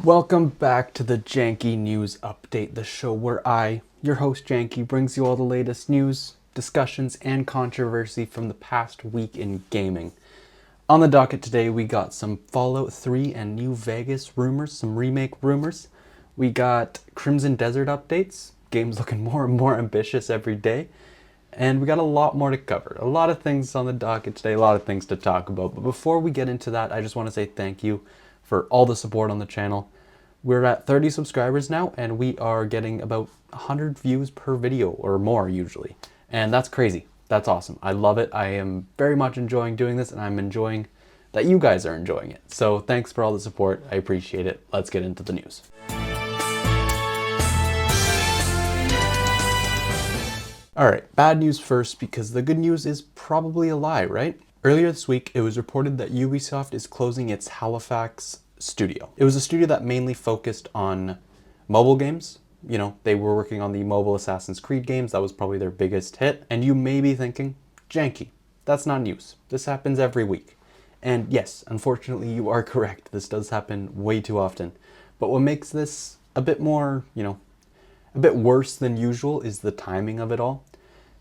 Welcome back to the Janky News Update, the show where I, your host Janky, brings you all the latest news, discussions, and controversy from the past week in gaming. On the docket today, we got some Fallout 3 and New Vegas rumors, some remake rumors. We got Crimson Desert updates, games looking more and more ambitious every day. And we got a lot more to cover. A lot of things on the docket today, a lot of things to talk about. But before we get into that, I just want to say thank you for all the support on the channel. We're at 30 subscribers now, and we are getting about 100 views per video, or more usually. And that's crazy. That's awesome. I love it. I am very much enjoying doing this, and I'm enjoying that you guys are enjoying it. So thanks for all the support. I appreciate it. Let's get into the news. Alright, bad news first, because the good news is probably a lie, right? Earlier this week, it was reported that Ubisoft is closing its Halifax studio. It was a studio that mainly focused on mobile games. You know, they were working on the mobile Assassin's Creed games. That was probably their biggest hit. And you may be thinking, janky, that's not news. This happens every week. And yes, unfortunately, you are correct. This does happen way too often. But what makes this a bit more, a bit worse than usual is the timing of it all.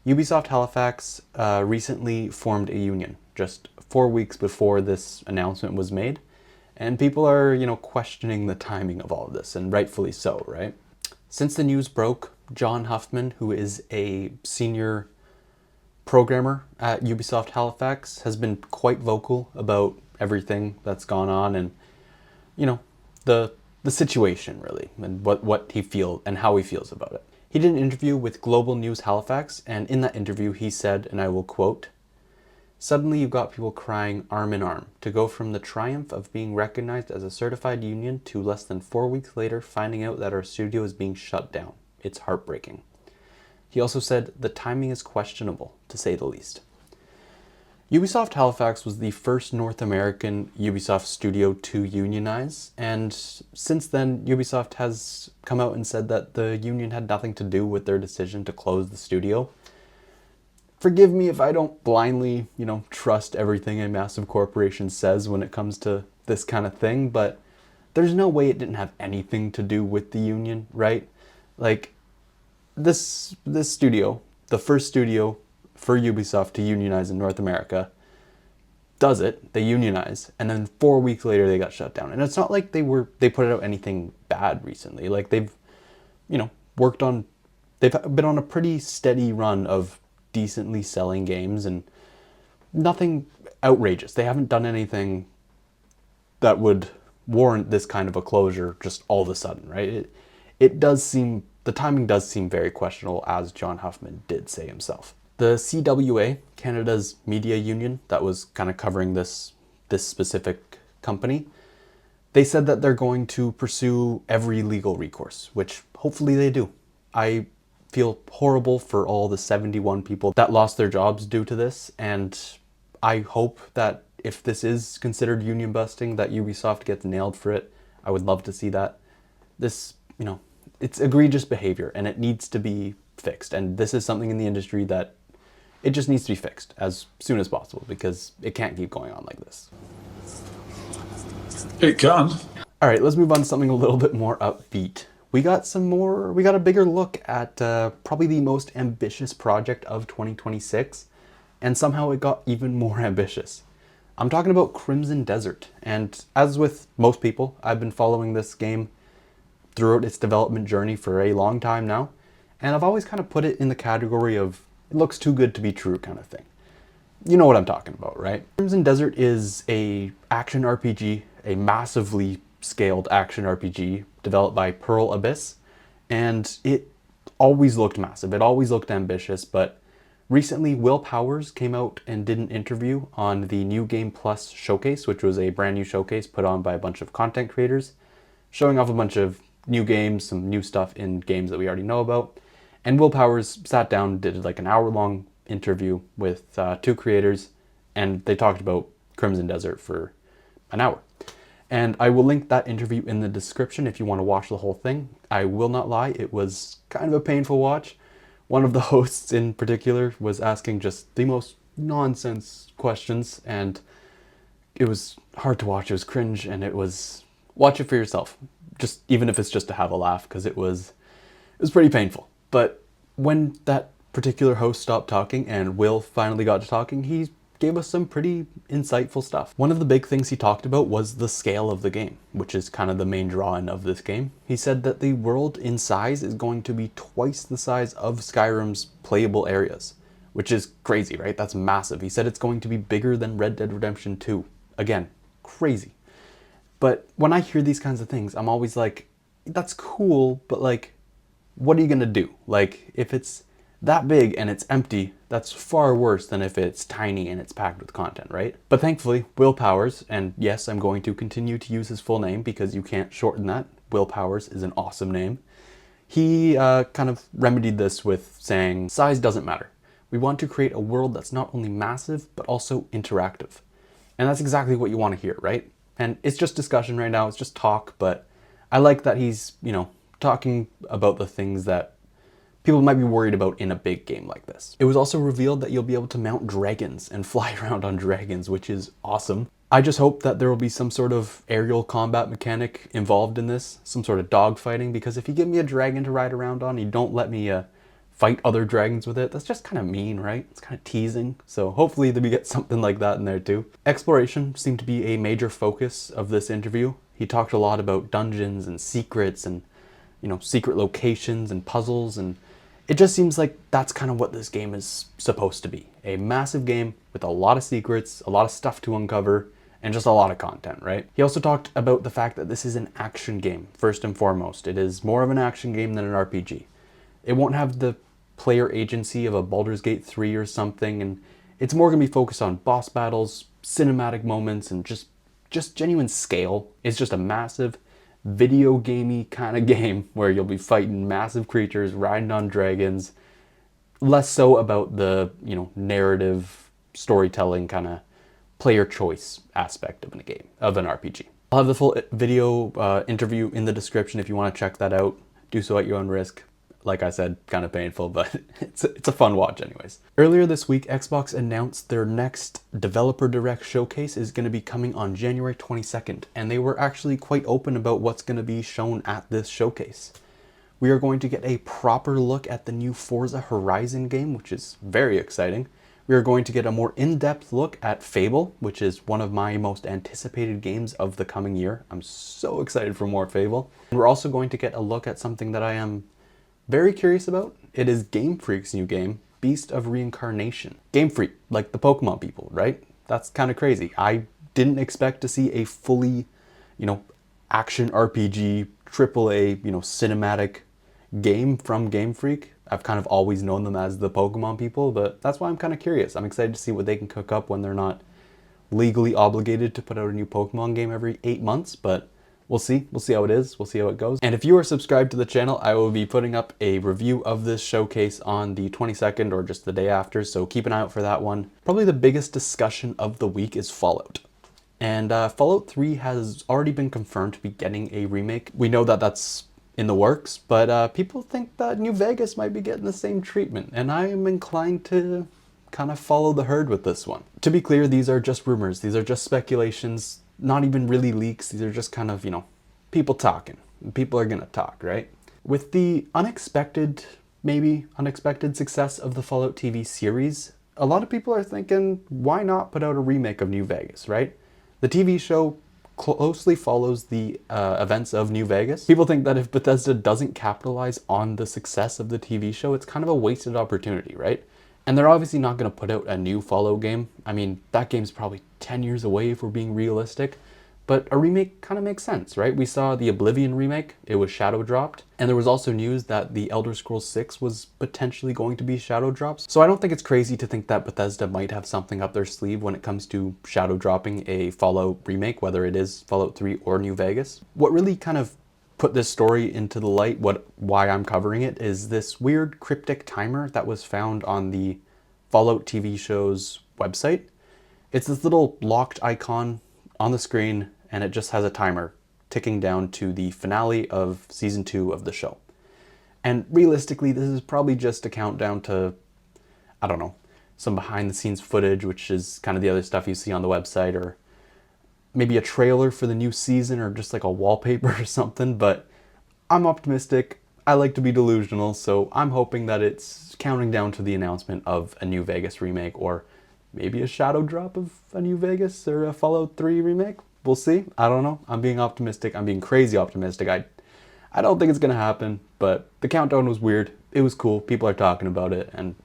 Ubisoft Halifax recently formed a union just 4 weeks before this announcement was made. And people are, questioning the timing of all of this, and rightfully so, right? Since the news broke, John Huffman, who is a senior programmer at Ubisoft Halifax, has been quite vocal about everything that's gone on and, the situation really, and what he feels and how he feels about it. He did an interview with Global News Halifax, and in that interview he said, and I will quote, "Suddenly you've got people crying arm in arm to go from the triumph of being recognized as a certified union to less than 4 weeks later finding out that our studio is being shut down. It's heartbreaking." He also said, "The timing is questionable, to say the least." Ubisoft Halifax was the first North American Ubisoft studio to unionize, and since then Ubisoft has come out and said that the union had nothing to do with their decision to close the studio. Forgive me if I don't blindly, trust everything a massive corporation says when it comes to this kind of thing, but there's no way it didn't have anything to do with the union, right? Like, this studio, the first studio for Ubisoft to unionize in North America, does it, they unionize, and then 4 weeks later they got shut down. And it's not like they put out anything bad recently. Like, they've, they've been on a pretty steady run of decently selling games and nothing outrageous. They haven't done anything that would warrant this kind of a closure just all of a sudden, right? The timing does seem very questionable, as John Huffman did say himself. The CWA, Canada's media union that was kind of covering this specific company, they said that they're going to pursue every legal recourse, which hopefully they do. I feel horrible for all the 71 people that lost their jobs due to this, and I hope that if this is considered union busting, that Ubisoft gets nailed for it. I would love to see that. This, it's egregious behavior and it needs to be fixed, and this is something in the industry that it just needs to be fixed as soon as possible, because it can't keep going on like this. It can. All right, let's move on to something a little bit more upbeat. We got a bigger look at probably the most ambitious project of 2026, and somehow it got even more ambitious. I'm talking about Crimson Desert, and as with most people, I've been following this game throughout its development journey for a long time now, and I've always kind of put it in the category of it looks too good to be true kind of thing. You know what I'm talking about, right? Crimson Desert is a action RPG, a massively scaled action RPG developed by Pearl Abyss, and it always looked massive. It always looked ambitious, but recently Will Powers came out and did an interview on the New Game Plus showcase, which was a brand new showcase put on by a bunch of content creators, showing off a bunch of new games, some new stuff in games that we already know about. And Will Powers sat down, did like an hour-long interview with 2 creators, and they talked about Crimson Desert for an hour. And I will link that interview in the description if you want to watch the whole thing. I will not lie, it was kind of a painful watch. One of the hosts in particular was asking just the most nonsense questions, and it was hard to watch. It was cringe, and it was... Watch it for yourself. just even if it's just to have a laugh, because it was pretty painful. But when that particular host stopped talking and Will finally got to talking, he gave us some pretty insightful stuff. One of the big things he talked about was the scale of the game, which is kind of the main draw-in of this game. He said that the world in size is going to be twice the size of Skyrim's playable areas, which is crazy, right? That's massive. He said it's going to be bigger than Red Dead Redemption 2. Again, crazy. But when I hear these kinds of things, I'm always like, that's cool, but like, what are you gonna do? Like, if it's that big and it's empty, that's far worse than if it's tiny and it's packed with content, right? But thankfully, Will Powers, and yes, I'm going to continue to use his full name because you can't shorten that. Will Powers is an awesome name. He kind of remedied this with saying, size doesn't matter. We want to create a world that's not only massive, but also interactive. And that's exactly what you want to hear, right? And it's just discussion right now, it's just talk, but I like that he's, talking about the things that people might be worried about in a big game like this. It was also revealed that you'll be able to mount dragons and fly around on dragons, which is awesome. I just hope that there will be some sort of aerial combat mechanic involved in this, some sort of dogfighting, because if you give me a dragon to ride around on, you don't let me fight other dragons with it, that's just kind of mean, right? It's kind of teasing. So hopefully we get something like that in there too. Exploration seemed to be a major focus of this interview. He talked a lot about dungeons and secrets and secret locations and puzzles, and it just seems like that's kind of what this game is supposed to be. A massive game with a lot of secrets, a lot of stuff to uncover, and just a lot of content, right? He also talked about the fact that this is an action game, first and foremost. It is more of an action game than an RPG. It won't have the player agency of a Baldur's Gate 3 or something, and it's more gonna be focused on boss battles, cinematic moments, and just genuine scale. It's just a massive video gamey kind of game where you'll be fighting massive creatures, riding on dragons, less so about the, narrative storytelling kind of player choice aspect of an RPG. I'll have the full video interview in the description if you want to check that out. Do so at your own risk. Like I said, kind of painful, but it's a fun watch anyways. Earlier this week, Xbox announced their next Developer Direct showcase is going to be coming on January 22nd, and they were actually quite open about what's going to be shown at this showcase. We are going to get a proper look at the new Forza Horizon game, which is very exciting. We are going to get a more in-depth look at Fable, which is one of my most anticipated games of the coming year. I'm so excited for more Fable. And we're also going to get a look at something that I am very curious about. It is Game Freak's new game, Beast of Reincarnation. Game Freak, like the Pokemon people, right? That's kind of crazy. I didn't expect to see a fully, action RPG, AAA, cinematic game from Game Freak. I've kind of always known them as the Pokemon people, but that's why I'm kind of curious. I'm excited to see what they can cook up when they're not legally obligated to put out a new Pokemon game every 8 months, but we'll see. We'll see how it is. We'll see how it goes. And if you are subscribed to the channel, I will be putting up a review of this showcase on the 22nd or just the day after, so keep an eye out for that one. Probably the biggest discussion of the week is Fallout. And Fallout 3 has already been confirmed to be getting a remake. We know that that's in the works, but people think that New Vegas might be getting the same treatment, and I am inclined to kind of follow the herd with this one. To be clear, these are just rumors. These are just speculations. Not even really leaks. These are just kind of, people talking. People are gonna talk, right? With the unexpected success of the Fallout TV series, a lot of people are thinking, why not put out a remake of New Vegas, right? The TV show closely follows the events of New Vegas. People think that if Bethesda doesn't capitalize on the success of the TV show, it's kind of a wasted opportunity, right? And they're obviously not going to put out a new Fallout game. I mean, that game's probably 10 years away if we're being realistic. But a remake kind of makes sense, right? We saw the Oblivion remake. It was shadow dropped. And there was also news that the Elder Scrolls 6 was potentially going to be shadow dropped. So I don't think it's crazy to think that Bethesda might have something up their sleeve when it comes to shadow dropping a Fallout remake, whether it is Fallout 3 or New Vegas. What really kind of put this story into the light, why I'm covering it, is this weird cryptic timer that was found on the Fallout TV show's website. It's this little locked icon on the screen, and it just has a timer ticking down to the finale of season 2 of the show. And realistically, this is probably just a countdown to, I don't know, some behind the scenes footage, which is kind of the other stuff you see on the website, or maybe a trailer for the new season or just like a wallpaper or something, but I'm optimistic. I like to be delusional, so I'm hoping that it's counting down to the announcement of a New Vegas remake, or maybe a shadow drop of a New Vegas or a Fallout 3 remake. We'll see. I don't know. I'm being optimistic. I'm being crazy optimistic. I don't think it's gonna happen, but the countdown was weird. It was cool. People are talking about it, and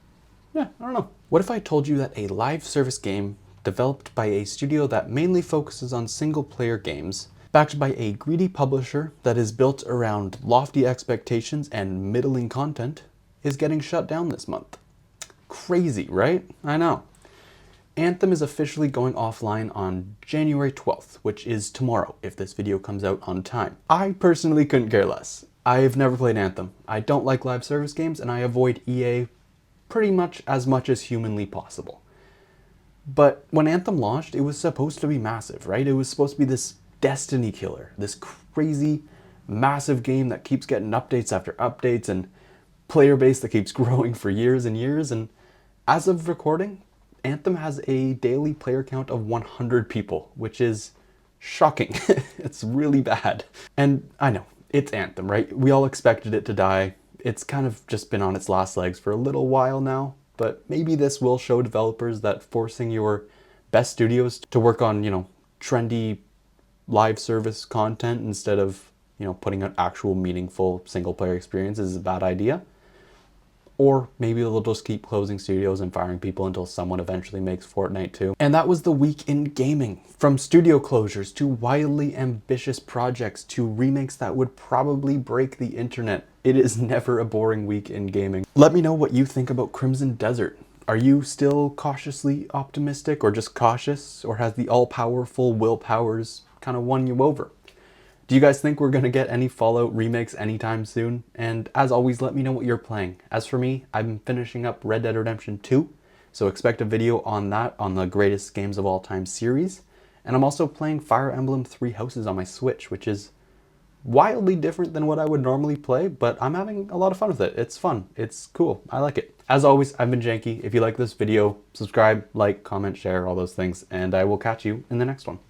yeah, I don't know. What if I told you that a live service game developed by a studio that mainly focuses on single player games, backed by a greedy publisher that is built around lofty expectations and middling content, is getting shut down this month? Crazy, right? I know. Anthem is officially going offline on January 12th, which is tomorrow if this video comes out on time. I personally couldn't care less. I've never played Anthem. I don't like live service games, and I avoid EA pretty much as humanly possible. But when Anthem launched, it was supposed to be massive, right? It was supposed to be this Destiny killer, this crazy, massive game that keeps getting updates after updates and player base that keeps growing for years and years. And as of recording, Anthem has a daily player count of 100 people, which is shocking. It's really bad. And I know, it's Anthem, right? We all expected it to die. It's kind of just been on its last legs for a little while now, but maybe this will show developers that forcing your best studios to work on, trendy live service content instead of, putting out actual meaningful single player experiences is a bad idea. Or maybe they'll just keep closing studios and firing people until someone eventually makes Fortnite too. And that was the week in gaming. From studio closures to wildly ambitious projects to remakes that would probably break the internet. It is never a boring week in gaming. Let me know what you think about Crimson Desert. Are you still cautiously optimistic or just cautious? Or has the all-powerful Will Powers kind of won you over? Do you guys think we're going to get any Fallout remakes anytime soon? And as always, let me know what you're playing. As for me, I'm finishing up Red Dead Redemption 2, so expect a video on that on the Greatest Games of All Time series. And I'm also playing Fire Emblem Three Houses on my Switch, which is wildly different than what I would normally play, but I'm having a lot of fun with it. It's fun. It's cool. I like it. As always, I've been Janky. If you like this video, subscribe, like, comment, share, all those things, and I will catch you in the next one.